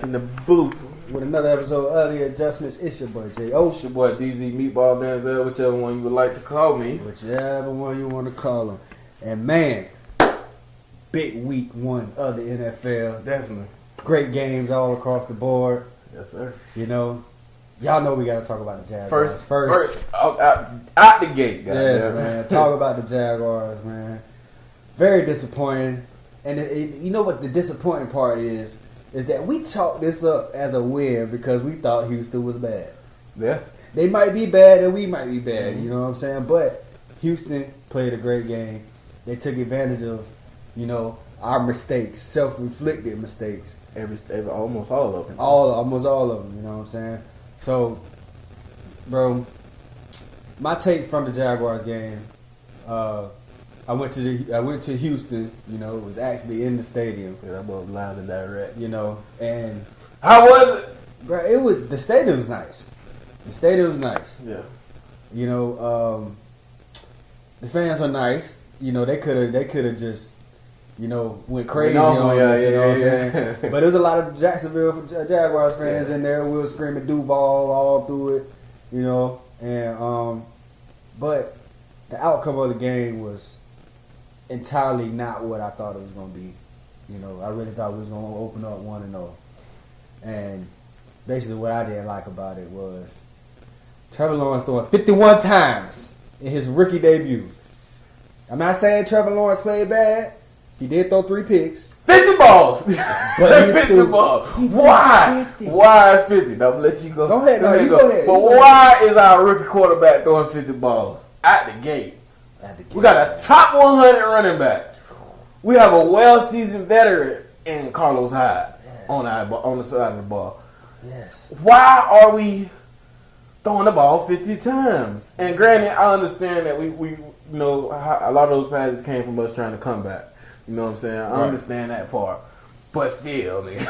back in the booth with another episode of The Adjustments. It's your boy J.O. It's your boy DZ Meatball Denzel, whichever one you would like to call me. Whichever one you want to call him. And man, big week one of the NFL. Definitely. Great games all across the board. Yes, sir. You know, y'all know we got to talk about the Jaguars. First out the gate, guys. Yes, man. Talk about the Jaguars, man. Very disappointing. And you know what the disappointing part is that we chalked this up as a win because we thought Houston was bad. Yeah. They might be bad and we might be bad, you know what I'm saying? But Houston played a great game. They took advantage of, you know, our mistakes, self-inflicted mistakes. Almost all of them. Almost all of them, you know what I'm saying? So, bro, my take from the Jaguars game, I went to Houston. You know, it was actually in the stadium. Yeah, that was live and direct. You know, and how was it? Bro, the stadium was nice. The stadium was nice. Yeah. You know, the fans are nice. You know, they could have just, you know, went crazy on us. You know what I'm saying? But there's a lot of Jacksonville Jaguars fans in there. We were screaming Duval all through it. You know, and but the outcome of the game was entirely not what I thought it was going to be. You know, I really thought we was going to open up 1-0. And basically what I didn't like about it was Trevor Lawrence throwing 51 times in his rookie debut. I'm not saying Trevor Lawrence played bad. He did throw 3 picks. 50 balls! But he 50 balls. Why? 50. Why is 50? Now, let you go. Go ahead. No, you go ahead. But why is our rookie quarterback throwing 50 balls? At the gate. We got a top 100 running back. We have a well-seasoned veteran in Carlos Hyde on the side of the ball. Yes. Why are we throwing the ball 50 times? And granted, I understand that we you know, a lot of those passes came from us trying to come back. You know what I'm saying? I understand that part. But still, man. 50,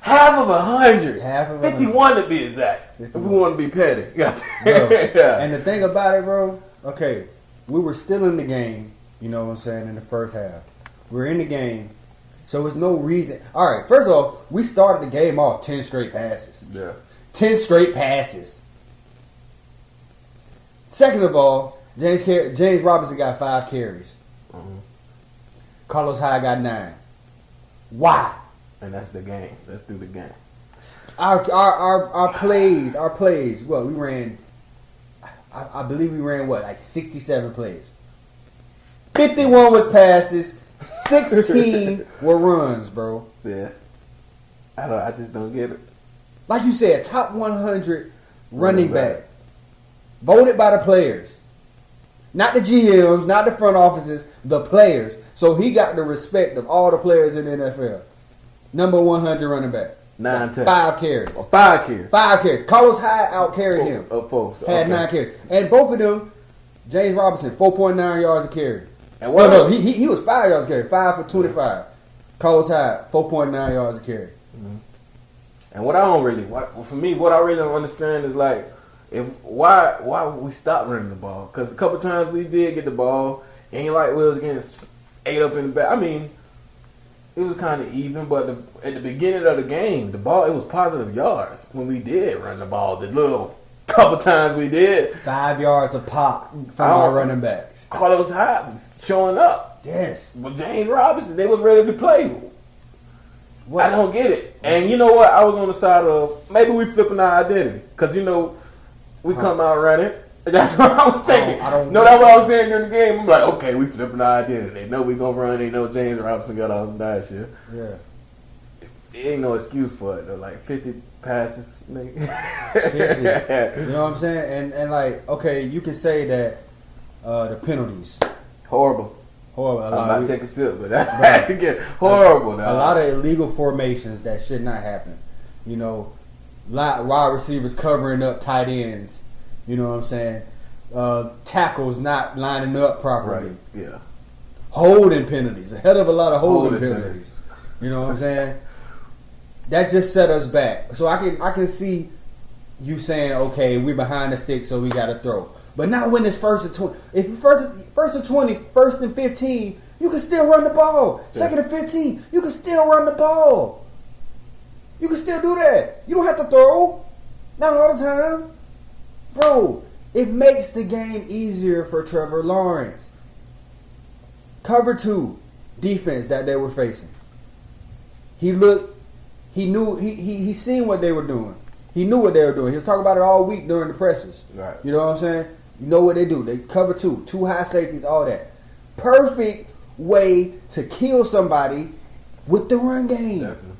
half of 100. 51 to be exact. 51. If we want to be petty. Yeah. And the thing about it, bro, okay, we were still in the game, you know what I'm saying, in the first half. We're in the game, so there's no reason. All right, first of all, we started the game off 10 straight passes. Yeah. 10 straight passes. Second of all, James Robinson got 5 carries. Mm-hmm. Carlos Hyde got 9. Why? And that's the game. Let's do the game. Our plays. Well, we ran. I believe we ran like 67 plays. 51 was passes. 16 were runs, bro. Yeah. I just don't get it. Like you said, top 100 running back. Voted by the players. Not the GMs, not the front offices, the players. So he got the respect of all the players in the NFL. Number 100 running back. 5 carries. 5 carries. 5 carries. Carlos Hyde out-carried him. Had 9 carries. And both of them, James Robinson, 4.9 yards a carry. And he was 5 yards a carry. 5 for 25. Carlos Hyde, 4.9 yards a carry. Mm-hmm. And what I really don't understand is like, why would we stop running the ball? Because a couple times we did get the ball, ain't like we was getting ate up in the back. I mean, it was kind of even, but at the beginning of the game, the ball, it was positive yards when we did run the ball. The little couple times we did. 5 yards a pop from our running backs. Carlos Hyde was showing up. Yes. But James Robinson, they was ready to play. What? I don't get it. And you know what? I was on the side of, maybe we flipping our identity. Because, you know, we come out running. That's what I was thinking. That's what I was saying during the game. I'm like, okay, we flipping our identity. They know we gonna run. They know James Robinson got off last year. Yeah. It ain't no excuse for it though. Like 50 passes, nigga. 50. You know what I'm saying? And like, okay, you can say that the penalties. Horrible. I'm about to take a sip, but that again, horrible. A lot of illegal formations that should not happen. You know, wide receivers covering up tight ends. You know what I'm saying? Tackles not lining up properly. Right. Yeah. Holding penalties. A hell of a lot of holding penalties. You know what I'm saying? That just set us back. So I can see you saying, okay, we're behind the stick, so we got to throw. But not when it's 1st and 20. If you first and 20, 1st and 15, you can still run the ball. 2nd and 15, you can still run the ball. You can still do that. You don't have to throw. Not all the time. Bro, it makes the game easier for Trevor Lawrence. Cover 2 defense that they were facing. He seen what they were doing. He knew what they were doing. He was talking about it all week during the pressers. Right. You know what I'm saying? You know what they do. They cover 2 high safeties, all that. Perfect way to kill somebody with the run game. Definitely.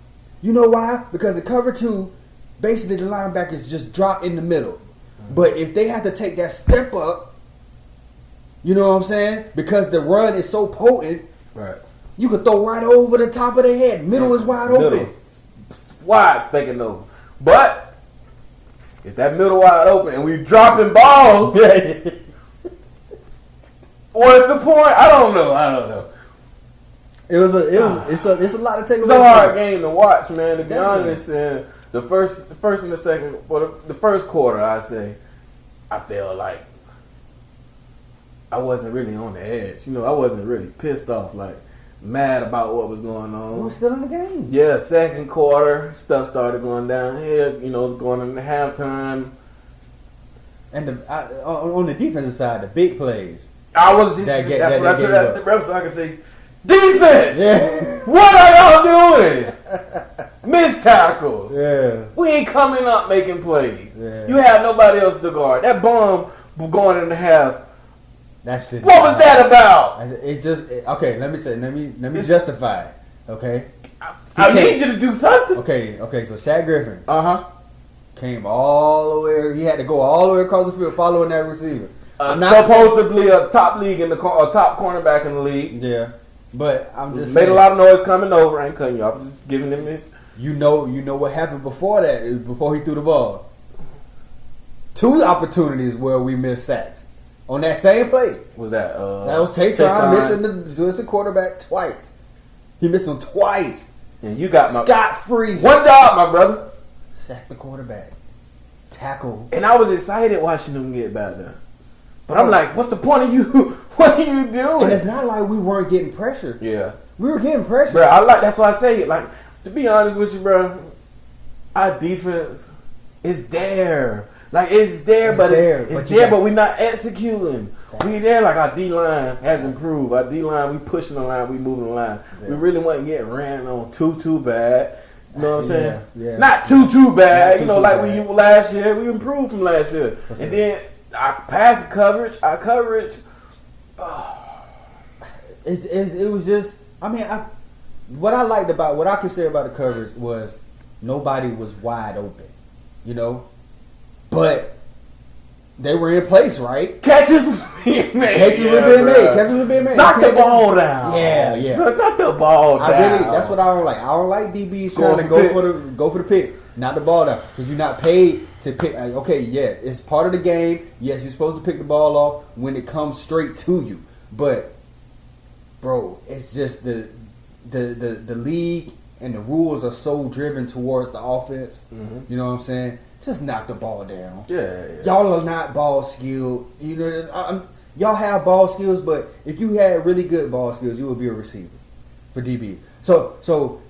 You know why? Because the cover 2, basically the linebackers just drop in the middle. But if they have to take that step up, you know what I'm saying? Because the run is so potent, right? You can throw right over the top of their head. Middle is wide open. Wide speaking over. But if that middle wide open and we dropping balls, what's the point? I don't know. It's a lot to take away. It's a hard game to watch, man. To be honest, and the first and the second, the first quarter, I say, I felt like I wasn't really on the edge. You know, I wasn't really pissed off, like mad about what was going on. We're still in the game. Yeah, second quarter, stuff started going downhill. You know, going into halftime. And on the defensive side, the big plays. I was just that's what I took out the rep so I can say, defense. Yeah. What are y'all doing? Missed tackles. Yeah. We ain't coming up making plays. Yeah. You have nobody else to guard. That bomb going in the half. That shit. What was that about? It's just okay. Let me justify it. Okay. I need you to do something. Okay. So Shaq Griffin. Came all the way. He had to go all the way across the field following that receiver. Supposedly a top league in a top cornerback in the league. Yeah. But I'm just made a lot of noise coming over. I ain't cutting you off. I'm just giving him this. You know what happened before that is before he threw the ball. 2 opportunities where we missed sacks on that same play. Was that? That was Taysom missing the quarterback twice. He missed him twice. And you got scot-free. One job, my brother. Sack the quarterback. Tackle. And I was excited watching them get back there. But I'm like, what's the point of you? What are you doing? And it's not like we weren't getting pressure. Yeah. We were getting pressure. Bro, that's why I say it. Like, to be honest with you, bro, our defense is there. Like, it's there, but we're not executing. Thanks. We there, like, our D-line has improved. Our D-line, we pushing the line, we moving the line. Yeah. We really wasn't getting ran on too bad. You know what I'm saying? Yeah. Not too bad. You know, like we last year. We improved from last year. And then our pass coverage, it was just, I mean, what I could say about the coverage was nobody was wide open, you know, but they were in place, right? Catches were being made. Knock the ball down. Yeah. Knock the ball down. That's what I don't like. I don't like DBs trying to go for the picks. Knock the ball down because you're not paid to pick. Okay, yeah, it's part of the game. Yes, you're supposed to pick the ball off when it comes straight to you. But, bro, it's just the league and the rules are so driven towards the offense. Mm-hmm. You know what I'm saying? Just knock the ball down. Yeah. Y'all are not ball skilled. You know, y'all have ball skills, but if you had really good ball skills, you would be a receiver for DBs. So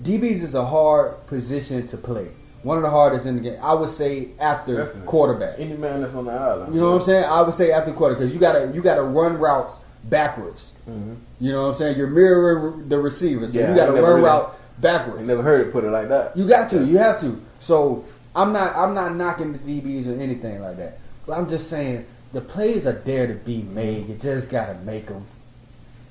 DBs is a hard position to play. One of the hardest in the game. I would say after quarterback. Any man that's on the island. You know what I'm saying? I would say after quarterback because you gotta run routes backwards. Mm-hmm. You know what I'm saying? You're mirroring the receiver, so you got to run route backwards. I never heard it put it like that. You got to. You have to. So I'm not knocking the DBs or anything like that. But I'm just saying the plays are there to be made. You just got to make them.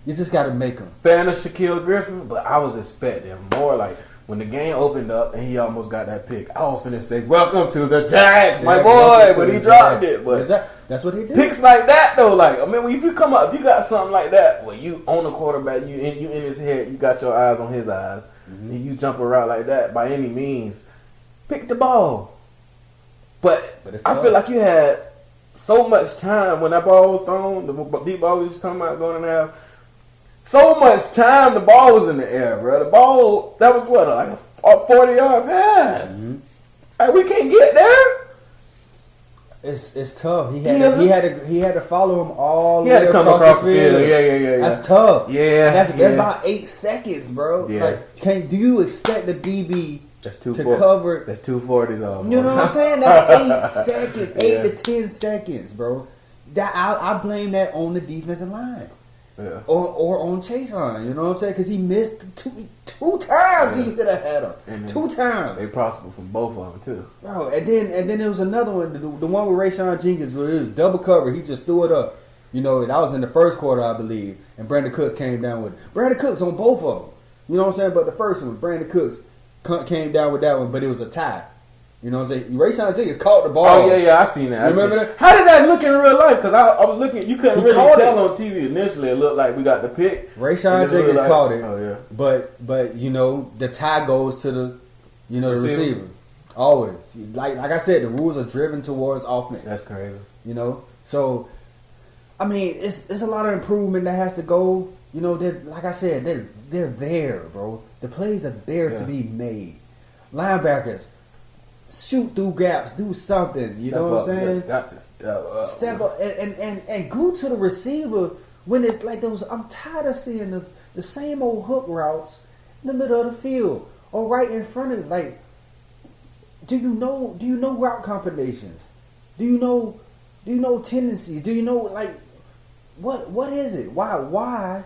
Fan of Shaquille Griffin, but I was expecting more like when the game opened up and he almost got that pick. I was finna say, "Welcome to the Jags, my boy," but he dropped it. But that's what he did. Picks like that though, like I mean, if you come up, if you got something like that, where you own the quarterback, you in his head, you got your eyes on his eyes, and you jump around like that by any means, pick the ball. But I feel like you had so much time when that ball was thrown, the deep ball we was talking about going in there. So much time the ball was in the air, bro. The ball, that was what, like a 40-yard pass. Mm-hmm. Like, we can't get there. It's tough. He had to follow him all the way across the field. Yeah. That's tough. Yeah. That's about 8 seconds, bro. Yeah. Like, do you expect the DB That's to cover. That's 240s almost. You know what I'm saying? That's 8 seconds, 8 to 10 seconds, bro. That I blame that on the defensive line. Yeah. Or on Chase line, you know what I'm saying? Because he missed two times. He could have had him 2 times. They possible from both of them too, bro. And then there was another one, the one with Rayshawn Jenkins, where it was double cover. He just threw it up. You know, that was in the first quarter, I believe. And Brandon Cooks came down with it. Brandon Cooks on both of them. You know what I'm saying? But the first one, Brandon Cooks came down with that one, but it was a tie. You know what I'm saying? Rayshawn Jenkins caught the ball. Oh, yeah, I seen that. Remember that? How did that look in real life? Because I was looking, you couldn't really tell on TV initially. It looked like we got the pick. Rayshawn Jenkins caught it. Oh, yeah. But you know, the tie goes to the receiver. Always. Like I said, the rules are driven towards offense. That's crazy. You know? So, I mean, it's a lot of improvement that has to go. You know, like I said, they're there, bro. The plays are there to be made. Linebackers, shoot through gaps, do something. You know what I'm saying? Got to step up and glue to the receiver when it's like those. I'm tired of seeing the same old hook routes in the middle of the field or right in front of it. Like, do you know route combinations? Do you know tendencies? Do you know like what is it? Why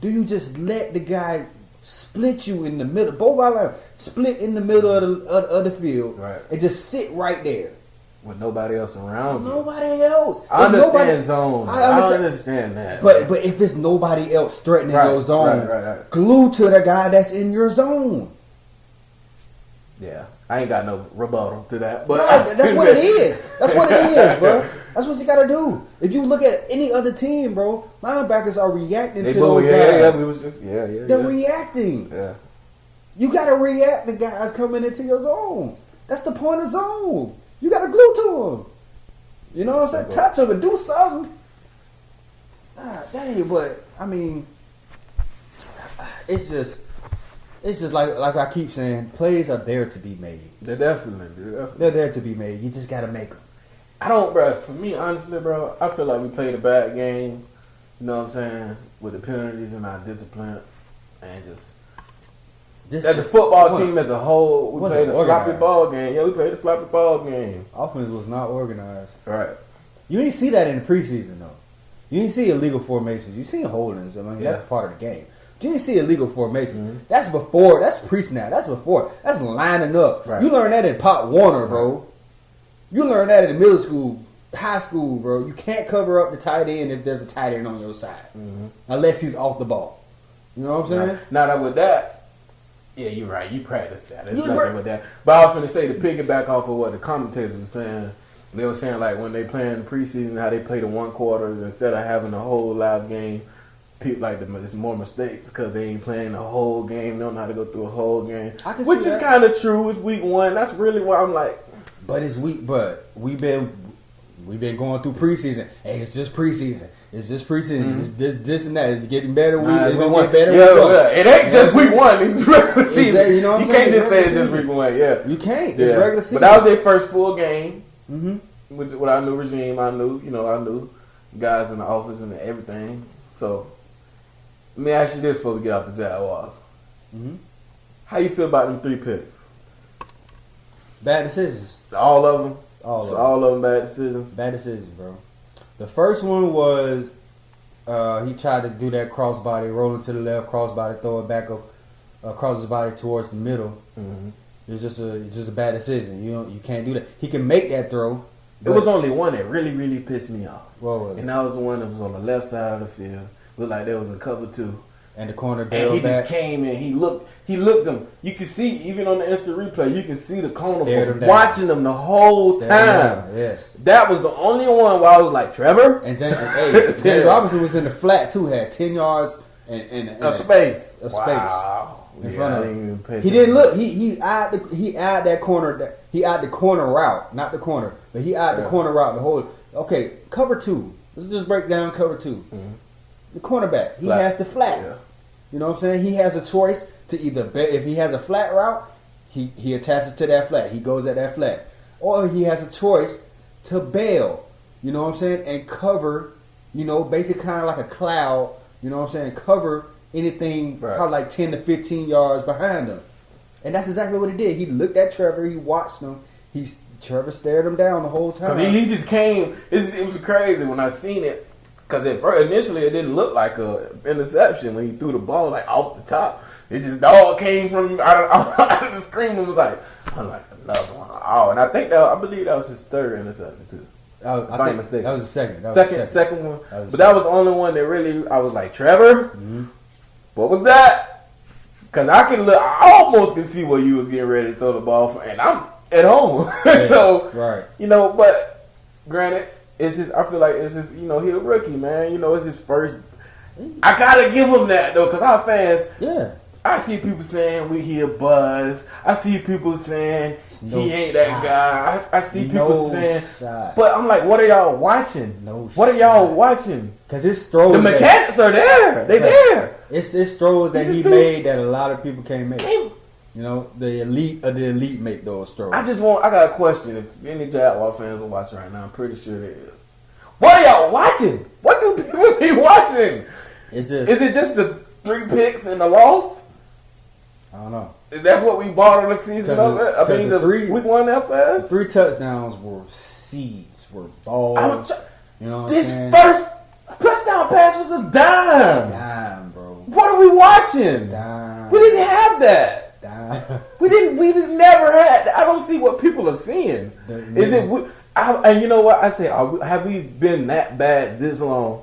do you just let the guy split you in the middle? Both our lines split in the middle of the field, right, and just sit right there with nobody else around. Nobody else. I understand zone. I understand that. But if it's nobody else threatening your zone, right. glue to the guy that's in your zone. Yeah, I ain't got no rebuttal to that. But no, that's what it is. That's what it is, bro. That's what you got to do. If you look at any other team, bro, linebackers are reacting to those guys. They're reacting. Yeah. You got to react to guys coming into your zone. That's the point of zone. You got to glue to them. You know what I'm saying? Touch them and do something. Dang, but I mean, it's just like I keep saying, plays are there to be made. They're definitely. They're there to be made. You just got to make them. I don't, bro. For me, honestly, bro, I feel like we played a bad game. You know what I'm saying? With the penalties and our discipline, and just as a football team as a whole, we played a sloppy ball game. Yeah, we played a sloppy ball game. Offense was not organized. Right. You didn't see that in the preseason, though. You didn't see illegal formations. You seen holdings. I mean, that's part of the game. You didn't see illegal formation. Mm-hmm. That's before. That's pre-snap. That's before. That's lining up. Right. You learned that in Pop Warner, bro. You learn that in middle school, high school, bro. You can't cover up the tight end if there's a tight end on your side. Mm-hmm. Unless he's off the ball. You know what I'm saying? Now that with that, yeah, you're right. You practice that. There's nothing with that. But I was going to say, to piggyback off of what the commentators were saying, they were saying, like, when they play in the preseason, how they play the one quarter instead of having a whole live game. People like there's more mistakes because they ain't playing the whole game. They don't know how to go through a whole game. Which is kind of true. It's week one. That's really why I'm like... But it's weak. But we've been going through preseason. Hey, it's just preseason. It's just preseason. Mm-hmm. This and that. It's getting better. It's gonna get better. Yeah. It ain't just week one. It's regular season. Exactly, you know what I'm saying? Can't just say it's just week one. Yeah, you can't. It's regular season. But that was their first full game mm-hmm. with our new regime. I knew guys in the office and everything. So let me ask you this before we get off the Jaguars. Mm-hmm. How you feel about them 3 picks? Bad decisions. All of them? All of them bad decisions? Bad decisions, bro. The first one was he tried to do that crossbody, rolling to the left, crossbody, throw it back up, across his body towards the middle. Mm-hmm. It's just a bad decision. You can't do that. He can make that throw. It was only one that really, really pissed me off. What was it? And that was the one that was on the left side of the field. Looked like there was a cover 2. And the corner and he just came in. He looked them. You can see, even on the instant replay, you can see the corner was watching them the whole time. Yes. That was the only one where I was like, Trevor? And James Robinson was in the flat, too. Had 10 yards and a space. A space. In front of him. He didn't look. He eyed that corner. He eyed the corner route. Not the corner. But he eyed the corner route. The whole. Okay, cover 2. Let's just break down cover 2. Mm-hmm. The cornerback, he has the flats. Yeah. You know what I'm saying? He has a choice to either if he has a flat route, he attaches to that flat. He goes at that flat. Or he has a choice to bail. You know what I'm saying? And cover, basically kind of like a cloud, you know what I'm saying? Cover anything probably like 10 to 15 yards behind him. And that's exactly what he did. He looked at Trevor. He watched him. Trevor stared him down the whole time. He just came. It was crazy when I seen it. Because initially it didn't look like a interception when he threw the ball like off the top. It just all came from out of the screen and was like, I'm like, another one. Oh, and I believe that was his third interception too. I think mistake. That was the second. Second one. That was the only one that really, I was like, Trevor, what was that? Because I almost could see where you was getting ready to throw the ball for, and I'm at home. Yeah, so, right. But granted, I feel like it's just, he a rookie, man. It's his first. I gotta give him that though, because our fans. Yeah. I see people saying we hear buzz. I see people saying he ain't that guy. I see people saying, but I'm like, what are y'all watching? What are y'all watching? Because it's throws. The mechanics are there. They there. It's throws that he made that a lot of people can't make. The elite of the elite make those throws. I got a question. If any Jaguar fans are watching right now, I'm pretty sure there is. What are y'all watching? What do people be watching? Is it just the 3 picks and the loss? I don't know. That's what we bought on the season of it. I mean, the week 1 FS. 3 touchdowns were seeds, were balls. This first touchdown pass was a dime. Dime, bro. What are we watching? Dime. We didn't have that. Dime. We never had that. I don't see what people are seeing. And you know what I say? Have we been that bad this long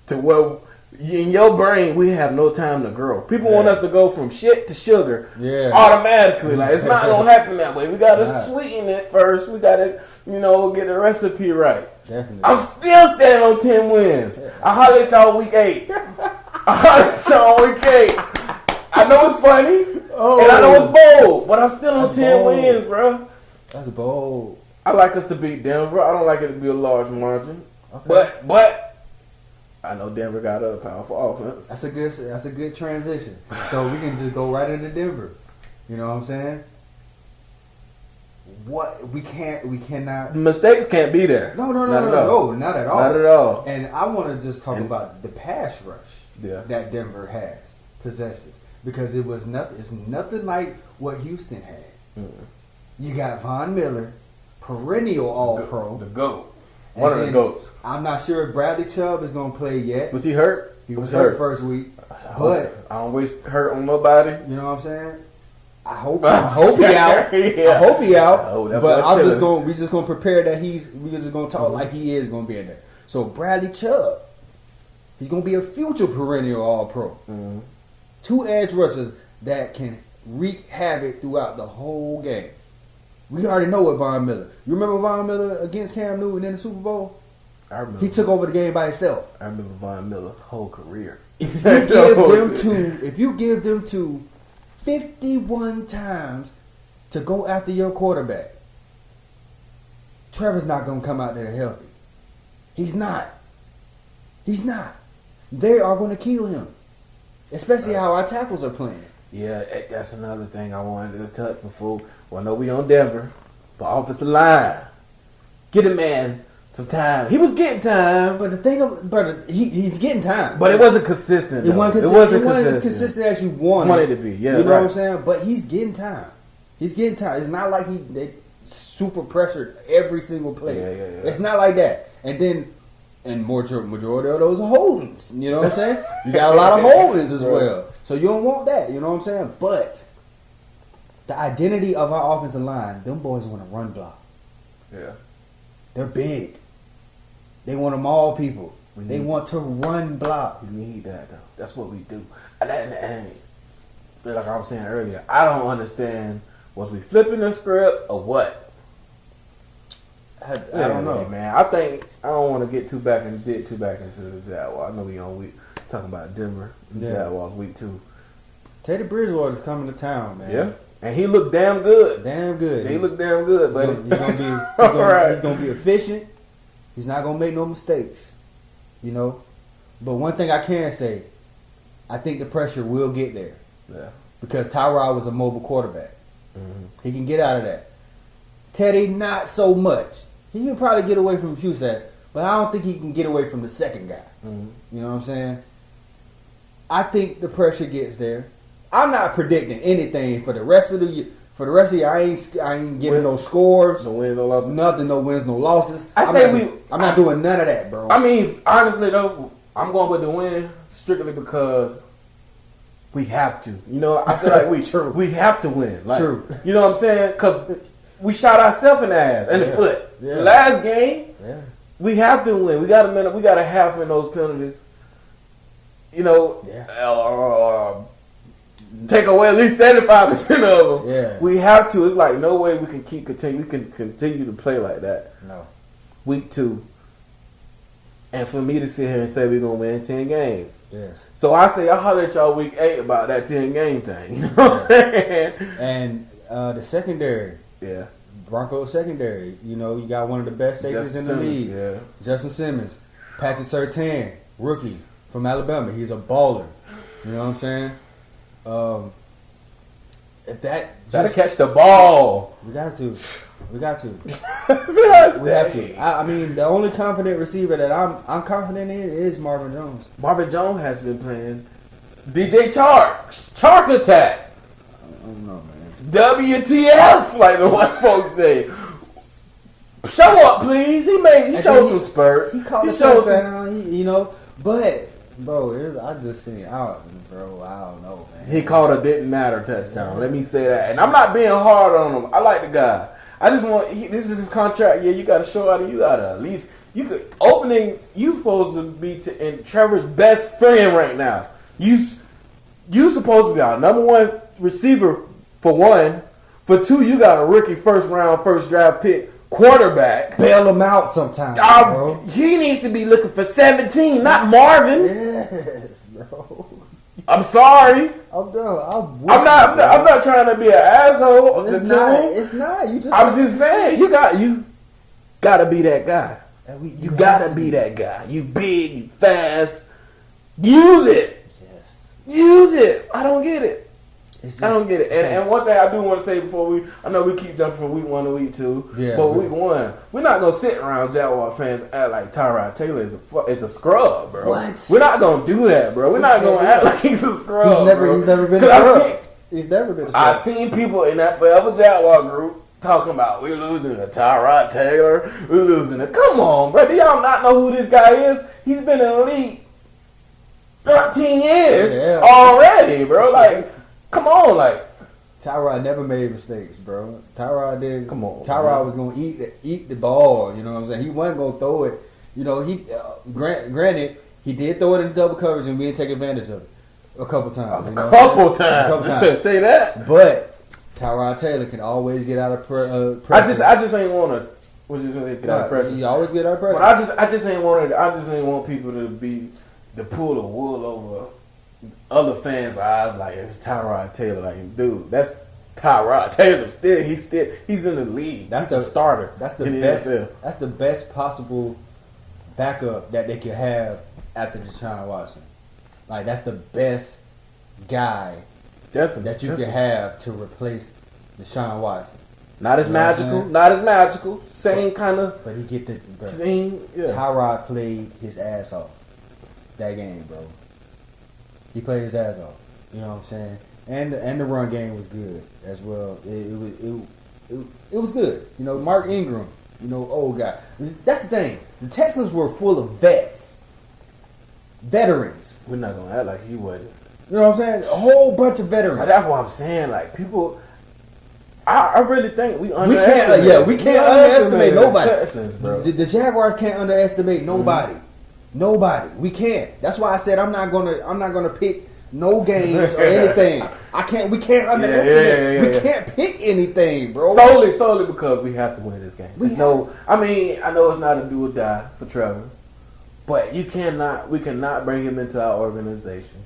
to where in your brain we have no time to grow? People want us to go from shit to sugar automatically. Like, it's not gonna happen that way. We gotta sweeten it first. We gotta get the recipe right. Definitely. I'm still standing on 10 wins. I hollered at y'all week 8. I know it's funny and I know it's bold, but I'm still on 10 wins, bro. That's bold. I like us to beat Denver. I don't like it to be a large margin. Okay. But I know Denver got a powerful offense. That's a good transition. So we can just go right into Denver. You know what I'm saying? We cannot. Mistakes can't be there. No, not at all. Not at all. And I want to just talk about the pass rush that Denver possesses, because it's nothing like what Houston had. Mm-hmm. You got Von Miller, perennial All-Pro, the GOAT. One of the GOATs. I'm not sure if Bradley Chubb is going to play yet. Was he hurt? He was hurt first week. But I don't wish hurt on nobody. You know what I'm saying? I hope he out. I hope he out. But we just gonna prepare that we're just gonna talk like he is gonna be in there. So Bradley Chubb, he's gonna be a future perennial All-Pro. Mm-hmm. 2 edge rushers that can wreak havoc throughout the whole game. We already know what Von Miller. You remember Von Miller against Cam Newton in the Super Bowl? I remember. He took over the game by himself. I remember Von Miller's whole career. If you give them to 51 times to go after your quarterback, Trevor's not going to come out there healthy. He's not. They are going to kill him. Especially how our tackles are playing. Yeah, that's another thing I wanted to touch before. Well, I know we on Denver, but offensive line, get a man some time. He was getting time, but he's getting time. But it wasn't consistent. It wasn't as consistent as you wanted it to be. Yeah, you know what I'm saying. But he's getting time. It's not like they super pressured every single play. Yeah. It's not like that. And majority of those are holdings. You know what I'm saying? You got a lot of holdings as well. So you don't want that. You know what I'm saying? But the identity of our offensive line, them boys want to run block. Yeah. They're big. They want them all people. They want to run block. We need that, though. That's what we do. And like I was saying earlier, I don't understand, was we flipping the script or what? I don't know, man. I think I don't want to get too back into the Jaguars. I know we on week talking about Denver Jaguars week 2. Teddy Bridgewater's coming to town, man. Yeah, and he looked damn good. He looked damn good, buddy. He's gonna be efficient. He's not gonna make no mistakes, you know. But one thing I can say, I think the pressure will get there. Yeah, because Tyrod was a mobile quarterback. Mm-hmm. He can get out of that. Teddy, not so much. He can probably get away from a few sacks, but I don't think he can get away from the second guy. Mm-hmm. You know what I'm saying? I think the pressure gets there. I'm not predicting anything for the rest of the year. For the rest of the year, I ain't giving no scores, no wins, no losses, nothing, no wins, no losses. I'm not doing none of that, bro. I mean, honestly though, I'm going with the win strictly because we have to. You know, I feel like we have to win. Like, true. You know what I'm saying? Because we shot ourselves in the ass and the foot. Yeah. Last game, we have to win. We got to half in those penalties. You know, take away at least 75% of them. Yeah. We have to. It's like no way we can continue to play like that. No. Week 2. And for me to sit here and say we're going to win 10 games. Yes. So I say, I'll holler at y'all week 8 about that 10 game thing. You know what I'm saying? And the secondary. Yeah. Broncos secondary. You know, you got one of the best safeties in the league. Yeah. Justin Simmons. Patrick Surtain, rookie from Alabama. He's a baller. You know what I'm saying? Gotta catch the ball. We got to. We have to. I mean, the only confident receiver that I'm confident in is Marvin Jones. Marvin Jones has been playing. DJ Chark attack. I don't know, man. WTF, like the white folks say. Show up, please. He showed some spurts. He caught a touchdown. You know, but bro, I just seen out, bro. I don't know, man. He caught a didn't matter touchdown. Let me say that, and I'm not being hard on him. I like the guy. I just want this is his contract. Yeah, you got to show out. You got to at least you supposed to be in Trevor's best friend right now. You supposed to be our number 1 receiver for 1. For 2, you got a rookie first draft pick quarterback. Bail him out sometimes, bro. He needs to be looking for 17, not Marvin. Yes, bro. I'm sorry. I'm done. I'm not trying to be an asshole. It's not. I'm just saying you gotta be that guy. You gotta be that guy. You big, you fast. Use it. Yes. Use it. I don't get it. I don't get it. And one thing I do want to say before I know we keep jumping from week 1 to week 2. Yeah, but week 1, we're not gonna sit around Jaguar fans and act like Tyrod Taylor is a scrub, bro. What? We're not gonna do that, bro. We're not gonna act like he's a scrub. He's never been a scrub. He's never been a scrub. I've seen people in that Forever Jaguar group talking about we're losing to Tyrod Taylor. We're losing to. Come on, bro. Do y'all not know who this guy is? He's been in the league 13 years already, bro. Like. Come on, like Tyrod never made mistakes, bro. Tyrod did. Come on, Tyrod was gonna eat the ball. You know what I'm saying? He wasn't gonna throw it. You know, he granted he did throw it in double coverage and we didn't take advantage of it a couple times. A couple times. Say that. But Tyrod Taylor can always get out of pressure. I just ain't want to. What you say? Get out of pressure. You always get out of pressure. But I just ain't want people to pull the wool over other fans' eyes like it's Tyrod Taylor. Like, dude, that's Tyrod Taylor. He's in the league. That's the starter. That's the best. That's the best possible backup that they could have after Deshaun Watson. Like, that's the best guy that you could have to replace Deshaun Watson. Not as magical. Same kind of. But he get the same. Yeah. Tyrod played his ass off that game, bro. He played his ass off. You know what I'm saying? And the run game was good as well. It was good. You know, Mark Ingram, you know, old guy. That's the thing. The Texans were full of veterans. We're not gonna act like he wasn't. You know what I'm saying? A whole bunch of veterans. But that's what I'm saying. Like, people, I really think we underestimate. We can't underestimate nobody. Texans, bro. The Jaguars can't underestimate nobody. Mm-hmm. Nobody. We can't. That's why I said I'm not gonna pick no games or anything. We can't underestimate. We can't pick anything, bro. Solely because we have to win this game. I know it's not a do or die for Trevor, but we cannot bring him into our organization.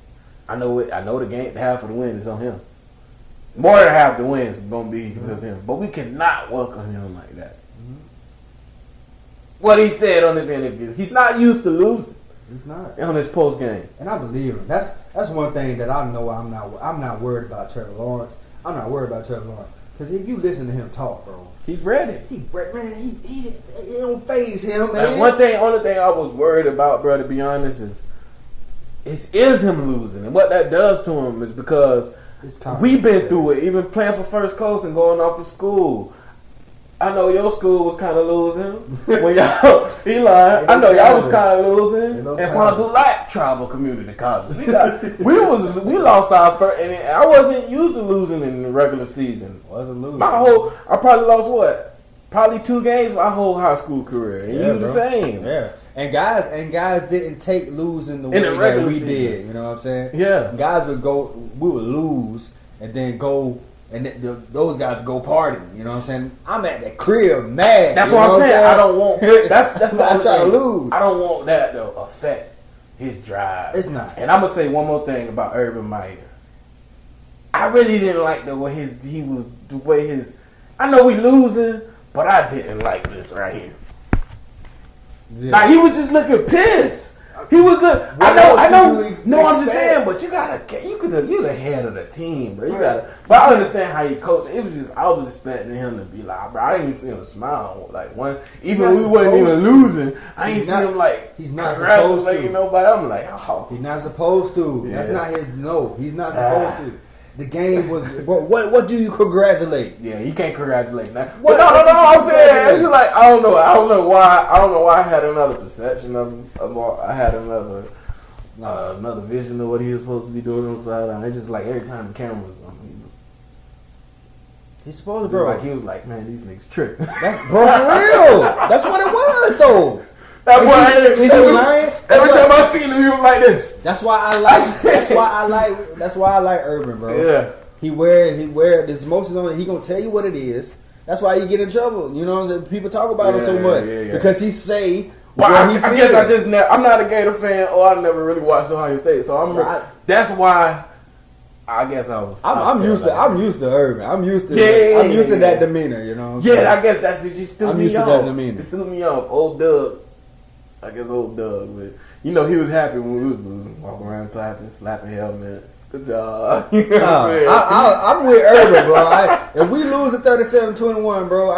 I know the game, half of the win is on him. More than half the win is gonna be because of him. But we cannot welcome him like that. What he said on his interview. He's not used to losing. He's not on his post game, and I believe him. That's one thing that I know. I'm not worried about Trevor Lawrence. I'm not worried about Trevor Lawrence because if you listen to him talk, bro, he's ready. He don't phase him, man. Only thing I was worried about, bro, to be honest, is him losing, and what that does to him is because We've been through it, even playing for First Coast and going off to school. I know your school was kind of losing when y'all, Eli. I know y'all was kind of losing. And Fond du Lac tribal community college, we lost our first, and I wasn't used to losing in the regular season. Wasn't losing. I probably lost probably 2 games my whole high school career, and you the same. Yeah. And guys didn't take losing the way that we did. You know what I'm saying? Yeah. Guys we would lose and then go. And those guys go party, you know what I'm saying? I'm at the crib mad. That's what I'm saying. I don't want. That's what I'm trying to lose. I don't want that to affect his drive. It's not. And I'm gonna say one more thing about Urban Meyer. I really didn't like the way his. I know we losing, but I didn't like this right here. Yeah. Like he was just looking pissed. He was good. I know. No, I'm just saying, but you're the head of the team, bro. But I understand how you coach. It was just I was expecting him to be like, bro. I didn't see him smile like one. Even when we wasn't even losing, I ain't see him like he's not supposed to. Nobody. I'm like, oh, he's not supposed to. Yeah. That's not his. No, he's not supposed to. The game was. What do you congratulate? Yeah, you can't congratulate that. No. I'm saying it's like I don't know why I had another perception of him. I had another vision of what he was supposed to be doing on the sideline. It's just like every time the camera was on, he's supposed to, bro. Like he was like, man, these niggas tripping. That's bro for real. That's what it was though. Is he lying? Every time I seen him, he was like this. That's why I like Urban, bro. Yeah. He wear this emotions on it. He gonna tell you what it is. That's why you get in trouble. You know what I'm saying? People talk about him so much because he say. Well, I guess I'm not a Gator fan, or I never really watched Ohio State, so that's why. I guess I'm used to Urban. I'm used to that demeanor. You know. What I'm saying? I guess that's it. Just threw me off. To that demeanor. It threw me off. Old Doug. I guess old Doug, but he was happy when we was losing, walking around clapping, slapping helmets. Good job. You know what I'm saying? I'm with Urban, bro. If we lose at 37-21, bro, no.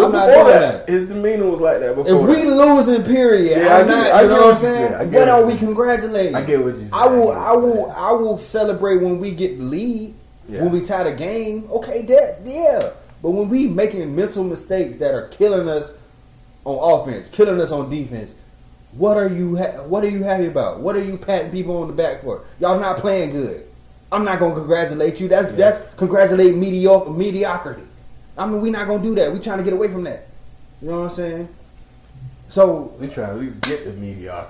I'm not doing that. His demeanor was like that before. If we losing, period, you know what I'm saying? What are we congratulating? I get what you're saying. I will celebrate when we get the lead, when we tie the game. Okay, but when we making mental mistakes that are killing us on offense, killing us on defense. What are you happy about? What are you patting people on the back for? Y'all not playing good. I'm not gonna congratulate you. That's congratulate mediocrity. I mean, we not gonna do that. We trying to get away from that. You know what I'm saying? So we try to at least get the mediocre.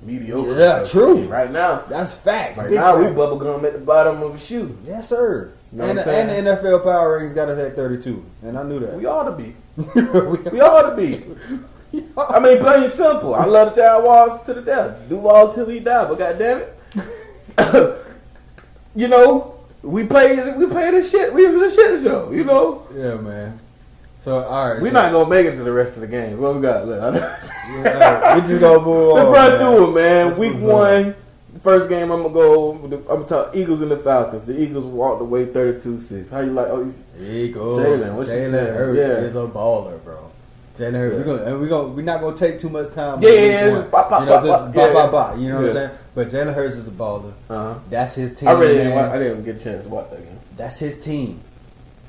Yeah, true. Right now, that's facts. Right now, we bubblegum at the bottom of the shoe. Yes, sir. You know and the NFL power ratings got us at 32, and I knew that. We ought to be. we ought to be. I mean, plain and simple. I love the Jaguars to the death. Duval till he die, but goddamn it, we played the shit. We was a shit show, Yeah, man. So all right, we're not gonna make it to the rest of the game. What we got left? We just gonna move on. Let's run through it, man. Week 1. First game, I'm gonna talk Eagles and the Falcons. The Eagles walked away 32-6. How you like? Eagles. Jalen, what you saying? Hurts is a baller, bro. Jalen Hurts. We're not gonna take too much time. Just bop. You know what I'm saying? But Jalen Hurts is a baller. That's his team. I didn't get a chance to watch that game. That's his team.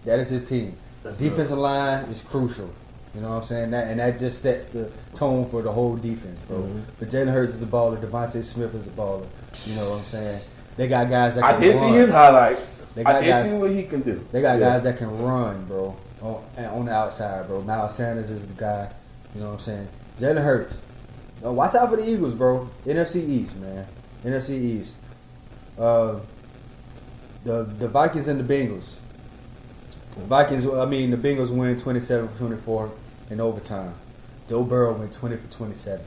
That is his team. Defensive line is crucial. You know what I'm saying? That just sets the tone for the whole defense, bro. Mm-hmm. But Jalen Hurts is a baller. Devontae Smith is a baller. You know what I'm saying? They got guys that can run. I did see his highlights. I did see what he can do. They got guys that can run, bro, on the outside, bro. Miles Sanders is the guy. You know what I'm saying? Jalen Hurts. Watch out for the Eagles, bro. NFC East, man. NFC East. The Vikings and the Bengals. The Bengals win 27-24 in overtime. Joe Burrow went 20 for 27.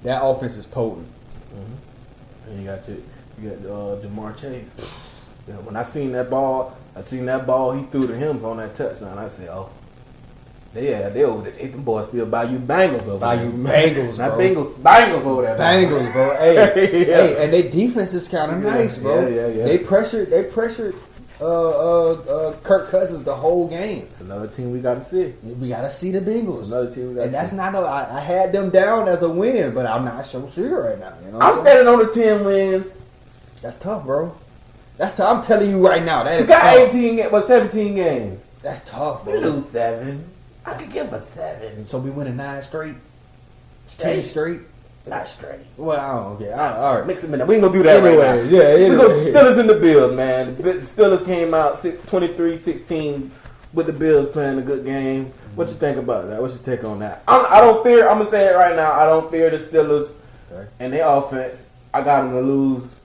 That offense is potent. Mm-hmm. And you got Jamar Chase. When I seen that ball he threw to him on that touchdown. I said, oh, they over there. Them boys still Bayou Bengals over there. Bengals, not bro. Bengals over there. Bengals, bro. Hey, and their defense is kind of nice, bro. Yeah. They pressured Kirk Cousins the whole game. It's another team we got to see. We got to see the Bengals. It's another team we got to see. And that's not I had them down as a win, but I'm not so sure right now. You know I'm standing on the 10 wins. That's tough, bro. I'm telling you right now. That you is got tough. 17 games. That's tough, We bro. lose 7. I could give a 7. So we winning 9 straight, 10 straight. Not straight. Well, I don't. Okay, all right. Mix them in. We ain't gonna do that Anyways, right now. yeah. We go Steelers and the Bills, man. The Steelers came out 23-16 with the Bills playing a good game. What you think about that? What's your take on that? I don't fear. I'm gonna say it right now. I don't fear the Steelers and their offense. I got them to lose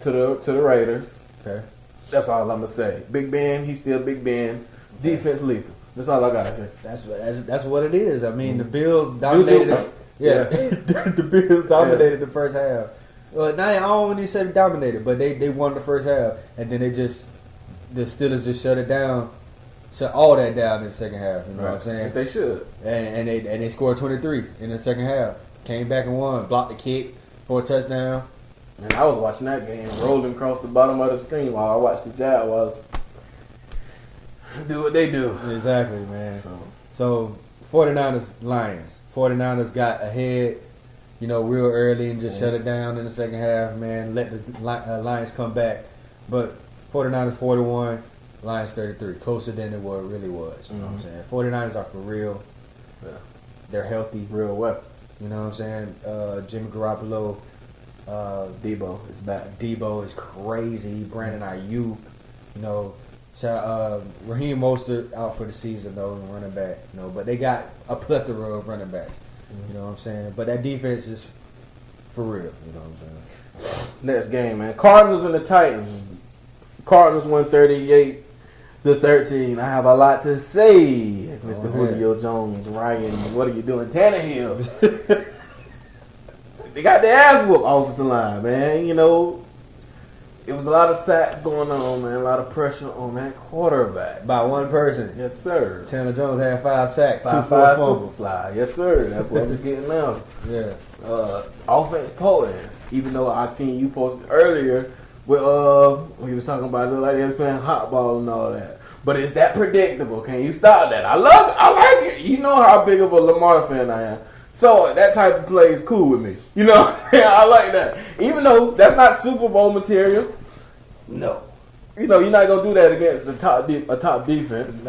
to the Raiders. Okay. That's all I'm gonna say. Big Ben, he's still Big Ben. Defense lethal. That's all I gotta say. That's what it is. I mean, the Bills dominated. Yeah, the Bills dominated the first half. Well, I don't even say dominated, but they won the first half, and then the Steelers just shut it down, shut all that down in the second half. You know what I'm saying? They should. And they scored 23 in the second half. Came back and won. Blocked the kick for a touchdown. And I was watching that game rolling across the bottom of the screen while I watched the Jaguars do what they do. Exactly, man. So 49ers, Lions. 49ers got ahead, real early and just shut it down in the second half, man. Let the Lions come back. But 49ers 41, Lions 33. Closer than it really was. You know what I'm saying? 49ers are for real. Yeah. They're healthy. Real weapons. You know what I'm saying? Jimmy Garoppolo. Debo is back. Debo is crazy. Brandon Ayuk. Raheem Mostert out for the season though, running back. But they got a plethora of running backs. You know what I'm saying? But that defense is for real. You know what I'm saying? Next game, man. Cardinals and the Titans. Cardinals won 38-13. I have a lot to say, Mr. Julio Jones, Ryan. What are you doing, Tannehill? They got their ass whooped offensive line, man. It was a lot of sacks going on, man. A lot of pressure on that quarterback. By one person. Yes, sir. Chandler Jones had 5 sacks, 2 forced fumbles. Yes, sir. That's what I'm getting now. Yeah. Offense potent. Even though I seen you posted earlier with when you was talking about it, like they was playing hot ball and all that. But is that predictable? Can you stop that? I like it. You know how big of a Lamar fan I am. So that type of play is cool with me. I like that. Even though that's not Super Bowl material. No. You're not going to do that against a top defense.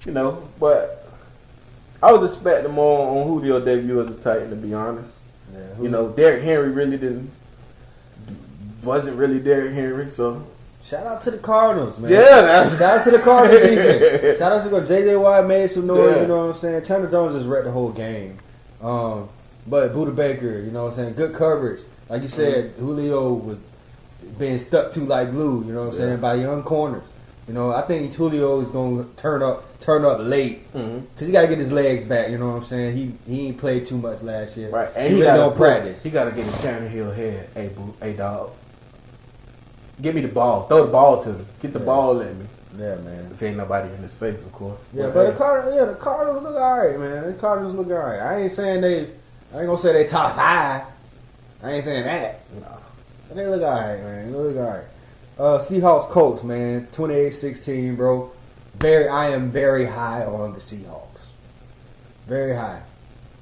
No. But I was expecting more on Julio debut as a Titan, to be honest. Yeah, Derrick Henry wasn't really Derrick Henry, so. Shout out to the Cardinals, man. Yeah. Shout out to the Cardinals defense. Shout out to J.J. Watt made some noise, you know what I'm saying? Chandler Jones just read the whole game. But Buda Baker, you know what I'm saying? Good coverage. Like you said, Julio was being stuck to like glue, you know what I'm saying, by young corners. I think Julio is going to turn up late because he got to get his legs back, you know what I'm saying? He ain't played too much last year. Right. And he really don't practice. He got to get his Tannehill head. Hey, dog. Give me the ball. Throw the ball to him. Get the ball at me. Yeah, man. If ain't nobody in his face, of course. Yeah, but the Cardinals look alright, man. The Cardinals look alright. I ain't gonna say they top 5. I ain't saying that. No. But they look alright, man. They look alright. Seahawks Colts, man. 28-16, bro. I am very high on the Seahawks. Very high.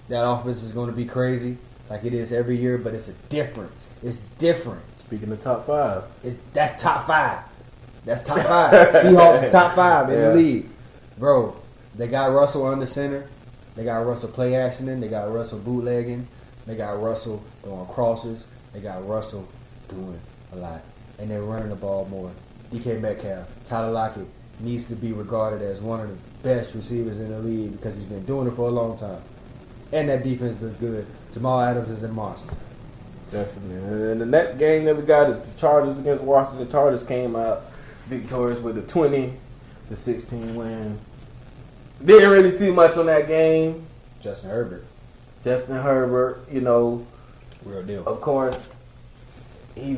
That offense is gonna be crazy, like it is every year, but it's different. Speaking of top 5. That's top 5. That's top 5. Seahawks is top 5 in the league. Bro, they got Russell under center. They got Russell play actioning. They got Russell bootlegging. They got Russell throwing crosses. They got Russell doing a lot. And they're running the ball more. DK Metcalf, Tyler Lockett needs to be regarded as one of the best receivers in the league because he's been doing it for a long time. And that defense does good. Jamal Adams is a monster. Definitely. And the next game that we got is the Chargers against Washington. The Chargers came out victorious with a 20-16 win. Didn't really see much on that game. Justin Herbert, real deal. Of course, he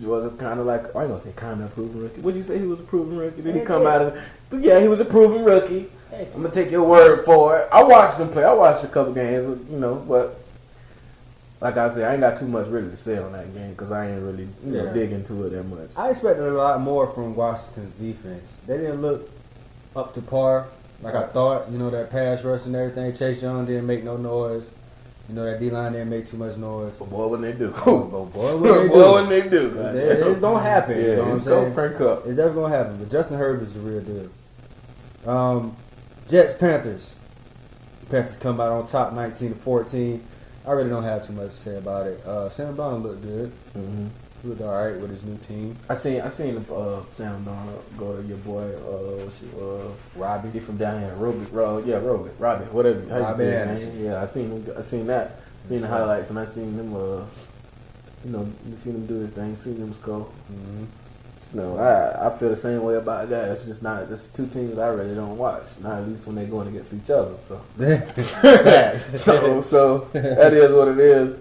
was a kind of like, I ain't gonna say kind of proven rookie. Would you say he was a proven rookie? Did he come out of it? But yeah, he was a proven rookie. I'm gonna take your word for it. I watched him play. I watched a couple games, but. Like I said, I ain't got too much really to say on that game because I ain't really dig into it that much. I expected a lot more from Washington's defense. They didn't look up to par like I thought. That pass rush and everything. Chase Young didn't make no noise. You know, that D-line didn't make too much noise. But boy, what they do. Boy, what they do. God. It's going to happen. Yeah, you know what I'm saying? Crank up. It's definitely going to happen. But Justin Herbert's the real deal. Jets, Panthers. Panthers come out on top 19-14. I really don't have too much to say about it. Sam Darnold looked good. Mm-hmm. He looked all right with his new team. I seen Sam Darnold go to your boy Robbie. He from down here, Robbie, whatever. How you say it, man? Yeah, I seen that. Seen the highlights, and I seen them. You seen him do his thing. Seen him score. Mm-hmm. No, I feel the same way about that. It's just not. It's two teams I really don't watch. Not at least when they're going against each other. So that is what it is.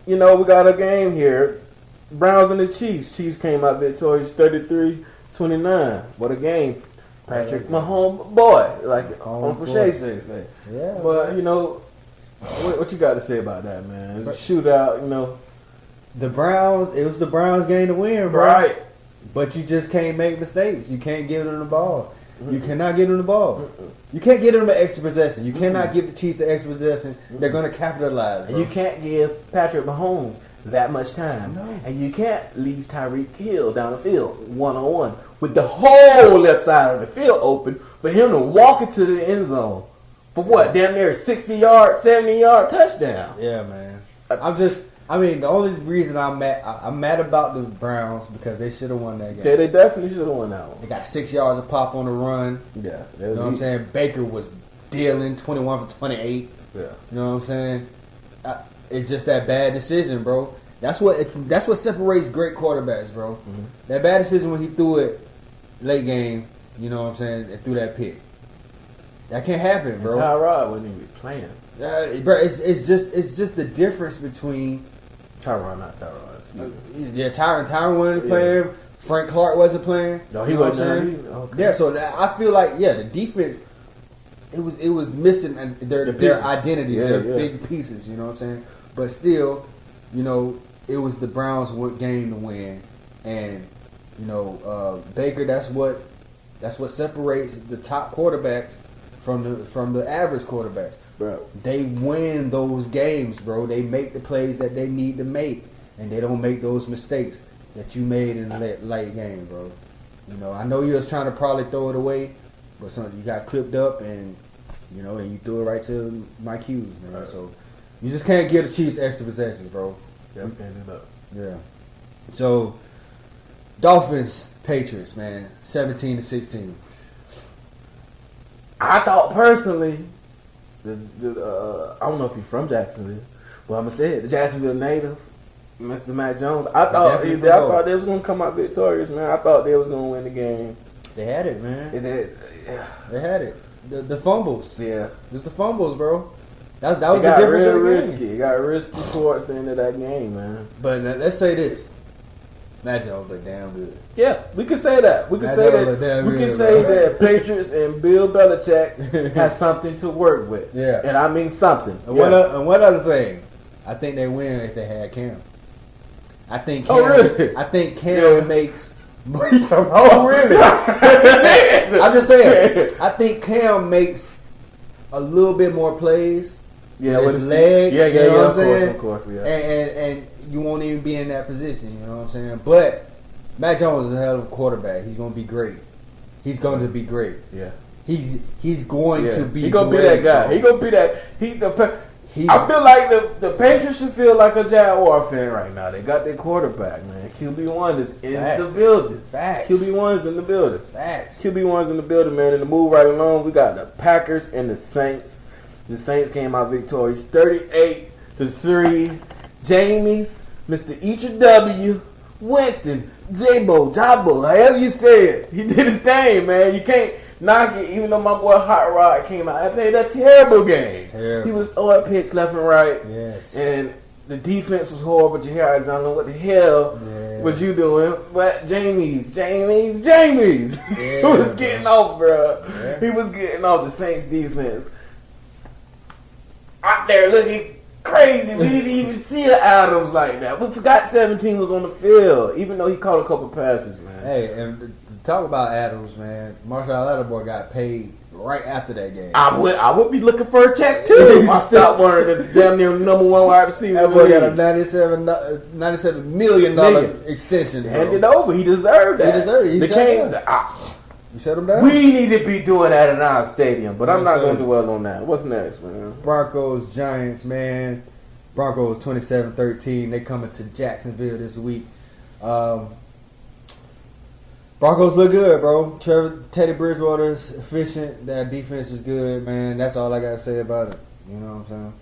We got a game here. Browns and the Chiefs. Chiefs came out victorious 33-29. What a game. Patrick Mahomes, boy, like Uncle Shay say. Yeah. But what you got to say about that, man? It's a shootout. The Browns, it was the Browns' game to win, bro. Right. But you just can't make mistakes. You can't give them the ball. You cannot give them the ball. You can't give them an extra possession. You cannot give the Chiefs an extra possession. They're going to capitalize, bro. And you can't give Patrick Mahomes that much time. No. And you can't leave Tyreek Hill down the field one-on-one with the whole left side of the field open for him to walk into the end zone for what? Damn near 60-yard, 70-yard touchdown. Yeah, man. The only reason I'm mad about the Browns because they should have won that game. Yeah, they definitely should have won that one. They got 6 yards of pop on the run. Yeah. You know what I'm saying? Baker was dealing 21 for 28. Yeah. You know what I'm saying? It's just that bad decision, bro. That's what separates great quarterbacks, bro. Mm-hmm. That bad decision when he threw it late game, you know what I'm saying, and threw that pick. That can't happen, bro. And Tyrod wasn't even playing. Bro, it's just the difference between Tyron. Tyron wasn't playing. Frank Clark wasn't playing. No, he wasn't. Okay. Yeah, so I feel like the defense it was missing their identity, their big pieces. You know what I'm saying? But still, it was the Browns' game to win, and Baker. That's what separates the top quarterbacks from the average quarterbacks. Bro, they win those games, bro. They make the plays that they need to make, and they don't make those mistakes that you made in the late game, bro. I know you was trying to probably throw it away, but you got clipped up, and and you threw it right to Mike Hughes, man. Right. So you just can't give the Chiefs extra possessions, bro. Yeah, it up. Yeah. So Dolphins, Patriots, man, 17-16. I thought personally. I don't know if he's from Jacksonville, but I'm gonna say it. The Jacksonville native, Mr. Mac Jones. I thought they was gonna come out victorious, man. I thought they was gonna win the game. They had it, man. They had it. The fumbles. Yeah, it's the fumbles, bro. That was the difference in the risky. game. It got risky towards the end of that game, man. But let's say this: Mac Jones looked damn good. Yeah, we can say that. We can say that Patriots and Bill Belichick has something to work with. Yeah, and I mean something. And one other thing, I think they win if they had Cam. I think Cam. Oh really? I think Cam makes. Oh really? I'm just saying. I think Cam makes a little bit more plays. Yeah, with his legs. You know what I'm saying? Of course, yeah. And you won't even be in that position. You know what I'm saying? But Mac Jones is a hell of a quarterback. He's going to be great. He's going to be great. Yeah. He's going to be. He's going to be that guy. He's going to be that. I feel like the Patriots should feel like a Jaguar fan right now. They got their quarterback, man. QB1 is in the building. Facts. QB1's in the building. Facts. QB1's in the building, man. And to move right along, we got the Packers and the Saints. The Saints came out victorious 38-3. Jamies, Mr. E.W. Winston, Jabo, however you say it. He did his thing, man. You can't knock it, even though my boy Hot Rod came out and played a terrible game. Terrible. He was throwing picks left and right. Yes. And the defense was horrible. Jahir Alexander, what the hell was you doing? But Jamies. Yeah, he was getting off, bro. Yeah. He was getting off the Saints defense. Out there looking crazy. We didn't even see Adams like that. We forgot 17 was on the field, even though he caught a couple passes, man. Hey, and to talk about Adams, man, Marshall Lattimore got paid right after that game. I would be looking for a check too. If I stopped one of the damn near number one wide receiver. That boy got a $97 million extension. Hand it over. He deserved that. He deserved it. You shut him down? We need to be doing that in our stadium, but I'm not going to dwell on that. What's next, man? Broncos, Giants, man. Broncos 27-13. They coming to Jacksonville this week. Broncos look good, bro. Teddy Bridgewater's efficient. That defense is good, man. That's all I got to say about it. You know what I'm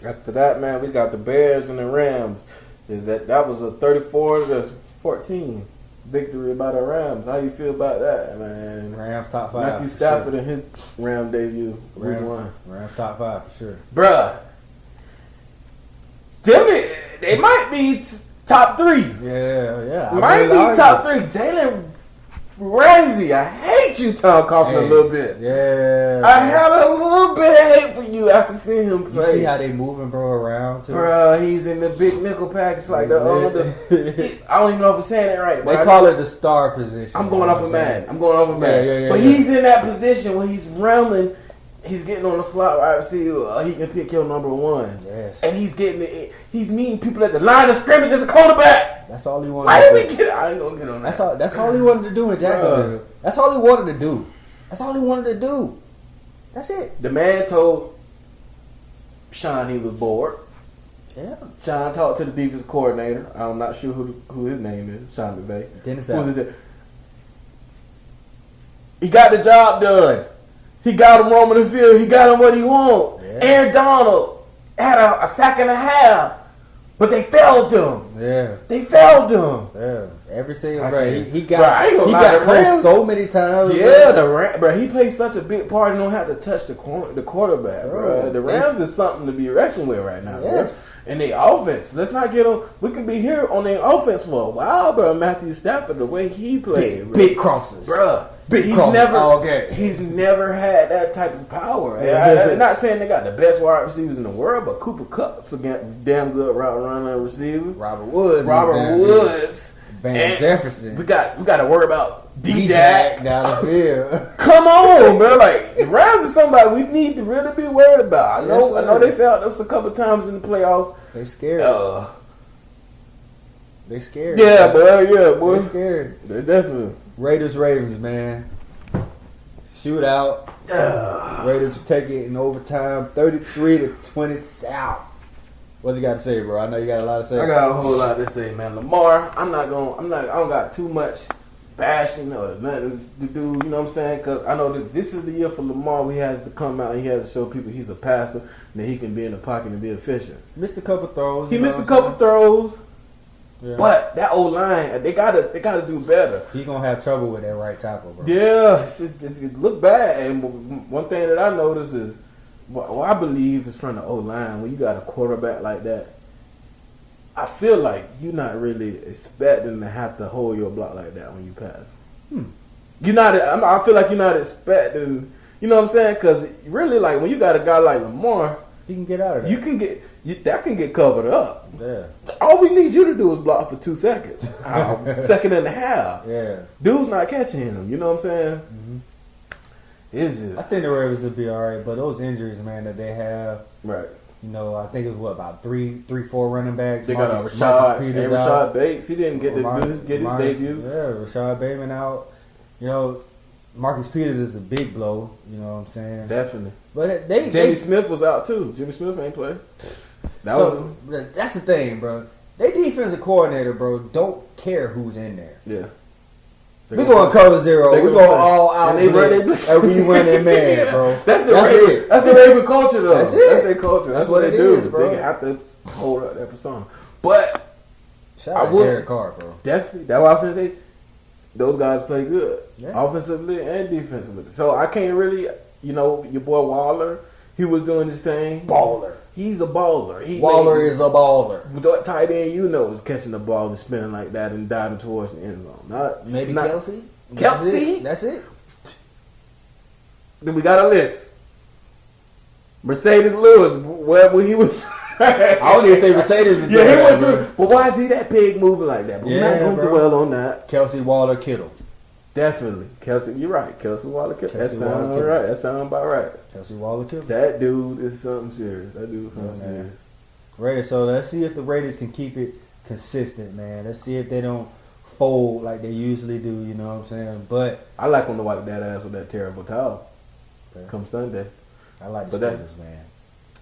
saying? After that, man, we got the Bears and the Rams. That was a 34-14 victory by the Rams. How you feel about that, man? Rams top 5. Matthew Stafford in his Ram debut. Rams top 5 for sure. Bruh. They might be top 3. Yeah. Might be top 3. Jalen Ramsey, I hate you, Tom Coughlin, a little bit. Yeah. I had a little bit of hate for you after seeing him play. You see how they moving, bro, around, too? Bro, he's in the big nickel package like I don't even know if I'm saying it right. They call it the star position. I'm going off of Madden. Yeah, but he's in that position when he's rambling. He's getting on the slot wide receiver. He can pick your number 1. Yes. And he's getting it. He's meeting people at the line of scrimmage as a quarterback. That's all he wanted. Why did we get? I ain't gonna get on that. That's all he wanted to do in Jacksonville. That's all he wanted to do. That's it. The man told Sean he was bored. Yeah. Sean talked to the defense coordinator. I'm not sure who his name is. Sean McVay. Dennis Who is it? He got the job done. He got him roaming the field. He got him what he want. Yeah. Aaron Donald had a sack and a half, but they failed him. Yeah. They failed him. Yeah. Every single he Bro, I ain't gonna lie, got close so many times. Yeah, bro, he plays such a big part and don't have to touch the quarterback, bro. The Rams is something to be reckoned with right now, yes. Bro. And their offense, let's not get on. We can be here on their offense for a while, bro. Matthew Stafford, the way he played, big crosses, bro. He's never had that type of power. I'm not saying they got the best wide receivers in the world, but Cooper Kupp's a damn good route runner receiver. Robert Woods, Van Jefferson. We got to worry about D-Jack down the field. Come on, bro. Like the Rams is somebody we need to really be worried about. I know they failed us a couple times in the playoffs. They scared. They scared. Yeah, boy. They scared. They definitely. Ravens, man. Shootout. Raiders take it in overtime, 33-20 South. What's you got to say, bro? I know you got a lot to say. I got a whole lot to say, man. Lamar, I don't got too much bashing or nothing to do, you know what I'm saying? Because I know that this is the year for Lamar. He has to come out and he has to show people he's a passer and that he can be in the pocket and be efficient. Missed a couple throws. He missed a couple throws. Yeah. But that old line, they gotta do better. He gonna have trouble with that right tackle, bro. Yeah, it look bad. And one thing that I noticed is, what I believe is from the old line. When you got a quarterback like that, I feel like you're not really expecting to have to hold your block like that when you pass. You're not. I feel like you're not expecting. You know what I'm saying? Because really, like when you got a guy like Lamar, he can get out of that. That can get covered up. Yeah. All we need you to do is block for 2 seconds, second and a half. Yeah. Dude's not catching him. You know what I'm saying? Mm-hmm. It's just. I think the Ravens will be all right, but those injuries, man, that they have. Right. You know, I think it was about 4 running backs. They got Rashad Bates. He didn't get his debut. Yeah, Rashad Bateman out. You know, Marcus Peters is the big blow. You know what I'm saying? Definitely. But Jimmy Smith was out too. Jimmy Smith ain't play. That's the thing, bro. They defensive coordinator, bro, don't care who's in there. Yeah. We going cover 0. We going all out. And we run that man, bro. That's it. That's the Raven culture, though. That's it. That's their culture. That's what they do. Is, bro. They have to hold up that persona. But shout out Derek Carr, bro. Definitely. That's why I say those guys play good, yeah. Offensively and defensively. So I can't really, your boy Waller, he was doing his thing. Baller. He's a baller. Waller is a baller. What tight end is catching the ball and spinning like that and diving towards the end zone. Maybe Kelsey? Kelsey? That's it. Then we got a list. Mercedes Lewis, when he was... I don't even think Mercedes was doing he that, But why is he that pig moving like that? But we're not going to dwell on that. Kelsey, Waller, Kittle. Definitely. Kelsey, you're right. Kelsey Waller killer. That Kelsey Waller sounds killer. right. That sounds about right. Kelsey Waller killer. That dude is something serious. Serious. Raiders. So let's see if the Raiders can keep it consistent, man. Let's see if they don't fold like they usually do. You know what I'm saying? But I like them to wipe that ass with that terrible towel. Okay. Come Sunday. I like the Steelers, man.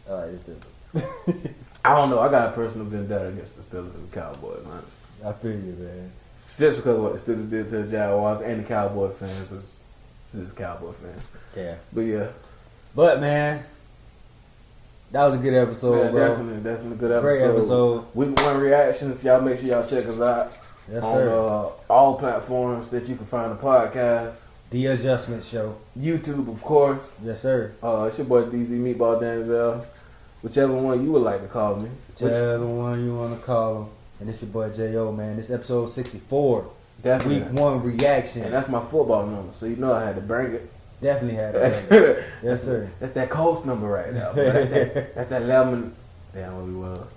I like the Steelers. I don't know. I got a personal vendetta against the Steelers and the Cowboys, man. I feel you, man. Just because of what the Steelers did to the Jaguars and the Cowboy fans is just Cowboy fans. Yeah. But yeah. But man, that was a good episode, yeah, bro. Definitely good episode. Great episode. Week 1 reactions. Y'all make sure y'all check us out. Yes, on sir. all platforms that you can find the podcast. The Adjustment Show. YouTube, of course. Yes, sir. It's your boy DZ Meatball Denzel. Whichever one you would like to call me. Whichever one you want to call him. And it's your boy J.O., man. This episode 64. Definitely. Week 1 reaction. And that's my football number, so you know I had to bring it. Definitely had to. Yes, sir. That's that Colts number right now. That's that 11. Damn, what we was.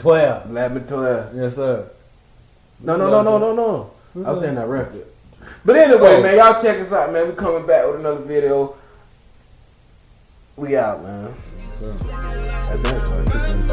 11-12. 11-12. Yes, sir. No. I was saying that record. But anyway, man, y'all check us out, man. We coming back with another video. We out, man. So, that's it.